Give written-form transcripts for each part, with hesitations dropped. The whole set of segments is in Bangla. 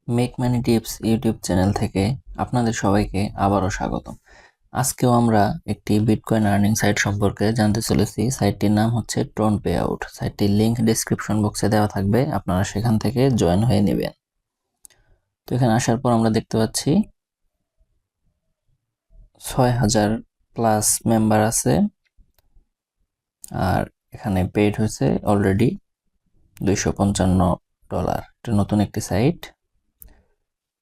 Make money tips YouTube channel থেকে আপনাদের সবাইকে আবারও স্বাগতম। আজকেও আমরা একটি বিটকয়েন আর্নিং সাইট সম্পর্কে জানতে চলেছি। সাইটটির নাম হচ্ছে ট্রন পে আউট। সাইটটির লিংক ডেসক্রিপশন বক্সে দেওয়া থাকবে, আপনারা সেখান থেকে জয়েন হয়ে নেবেন। তো এখানে আসার পর আমরা দেখতে পাচ্ছি 6000 প্লাস মেম্বার আছে, আর এখানে পেইড হয়েছে অলরেডি $255। এটা নতুন একটি সাইট।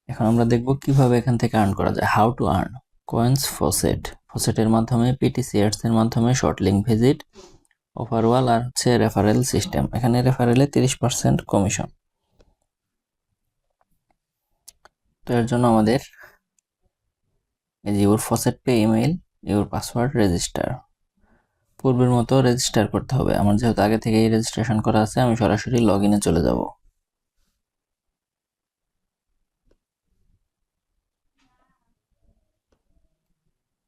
এখন আমরা দেখব কিভাবে এখান থেকে আর্ন করা যায়। হাউ টু আর্ন কয়েন্স ফসেটের মাধ্যমে, পিটিসি অ্যাডস এর মাধ্যমে, short link visit, offer wall আর হচ্ছে রেফারেল সিস্টেম। এখানে রেফারেলে 30% কমিশন। তো এর জন্য আমাদের এই যে your faucet pay email, your password, register, পূর্বের মতো রেজিস্টার করতে হবে। আমার যেহেতু আগে থেকেই রেজিস্ট্রেশন করা আছে, আমি সরাসরি লগ ইনে চলে যাব।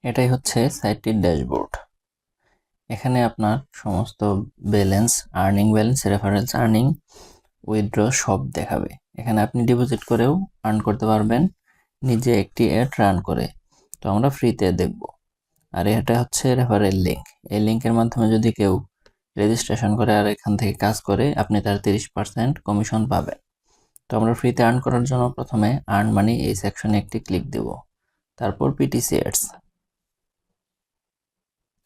এটাই হচ্ছে সাইটটির ড্যাশবোর্ড। এখানে আপনার সমস্ত balance, earning balance, reference earning, withdraw সব দেখাবে। এখানে আপনি ডিপোজিট করেও আর্ন করতে পারবেন, নিজে একটি অ্যাড রান করে। তো আমরা ফ্রিতে দেখব। আর এটা হচ্ছে রেফারেল লিঙ্ক। এই লিঙ্কের মাধ্যমে যদি কেউ রেজিস্ট্রেশন করে আর এখান থেকে কাজ করে, আপনি তার 30% কমিশন পাবেন। তো আমরা ফ্রিতে আর্ন করার জন্য প্রথমে আর্ন মানি এই সেকশনে একটি ক্লিক দেব, তারপর পিটিসি অ্যাডস।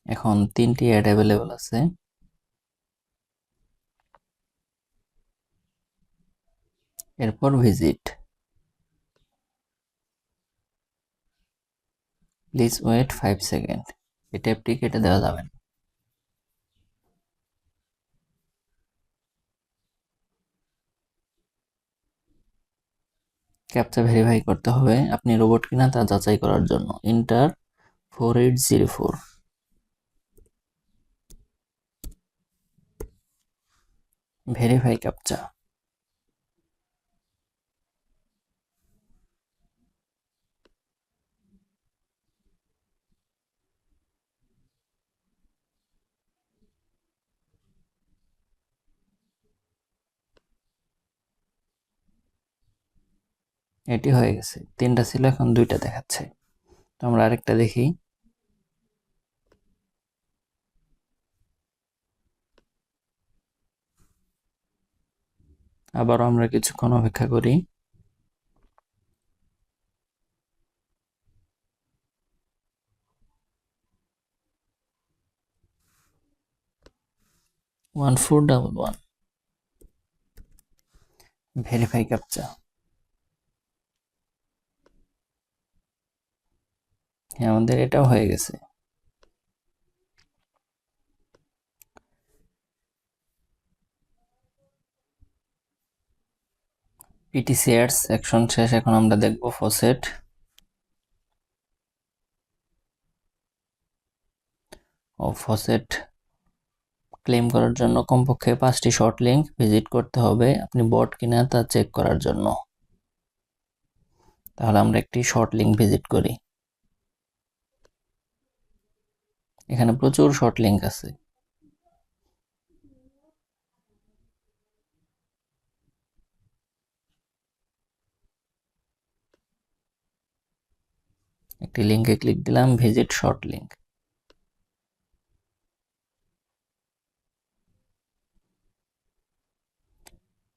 এখন 3টি অ্যাড অ্যাভেলেবল আছে। এরপর ভিজিট, প্লিজ ওয়েট 5 সেকেন্ড। এই ট্যাবটি কেটে দেওয়া যাবে না। ক্যাপচা ভেরিফাই করতে হবে, আপনি রোবট কিনা তা যাচাই করার জন্য। Inter 4804, verify captcha. এটি হয়ে গেছে। 3টা ছিল, এখন 2টা দেখাচ্ছে। তো আমরা আরেকটা দেখি। আবারও আমরা কিছুক্ষণ অপেক্ষা করি। One 411, verify captcha. হ্যাঁ, আমাদের এটাও হয়ে গেছে। পিটিসি অ্যাডস সেকশন শেষ। এখন আমরা দেখব ফসেট। ফসেট ক্লেম করার জন্য কমপক্ষে 5টি শর্ট লিঙ্ক ভিজিট করতে হবে, আপনি বট কিনা তা চেক করার জন্য। তাহলে আমরা একটি শর্ট লিঙ্ক ভিজিট করি। এখানে প্রচুর শর্ট লিঙ্ক আছে। একটি লিঙ্কে ক্লিক দিলাম, visit short link.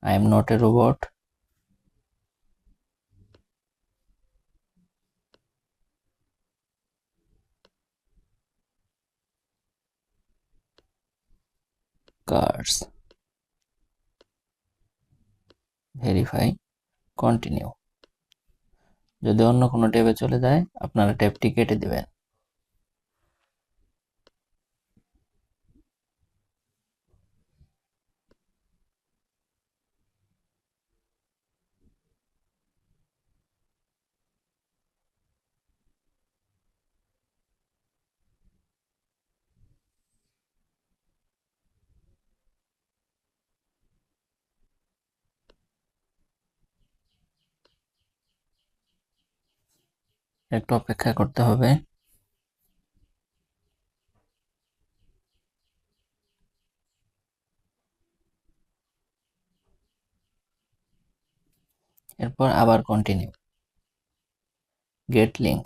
I am not a robot. কার্স, ভেরিফাই, কন্টিনিউ। যদি অন্য কোনো ট্যাবে চলে যায়, আপনারা ট্যাবটি কেটে দিবেন। একটু অপেক্ষা করতে হবে। এরপর আবার কন্টিনিউ, গেট লিঙ্ক।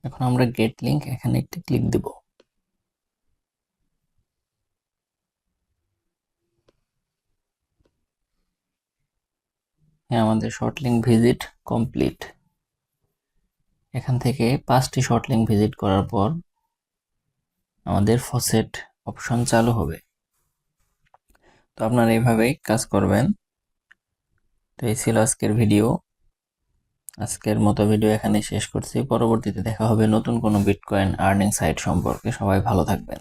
এখন আমরা গেট লিঙ্ক এখানে একটি ক্লিক দিব। হ্যাঁ, আমাদের শর্ট লিঙ্ক ভিজিট কমপ্লিট। এখান থেকে 5টি শর্ট লিঙ্ক ভিজিট করার পর আমাদের ফসেট অপশন চালু হবে। তো আপনারা এইভাবেই কাজ করবেন। তো এই ছিল আজকের ভিডিও। আজকের মতো ভিডিও এখানে শেষ করছি। পরবর্তীতে দেখা হবে নতুন কোনো বিটকয়েন আর্নিং সাইট সম্পর্কে। সবাই ভালো থাকবেন।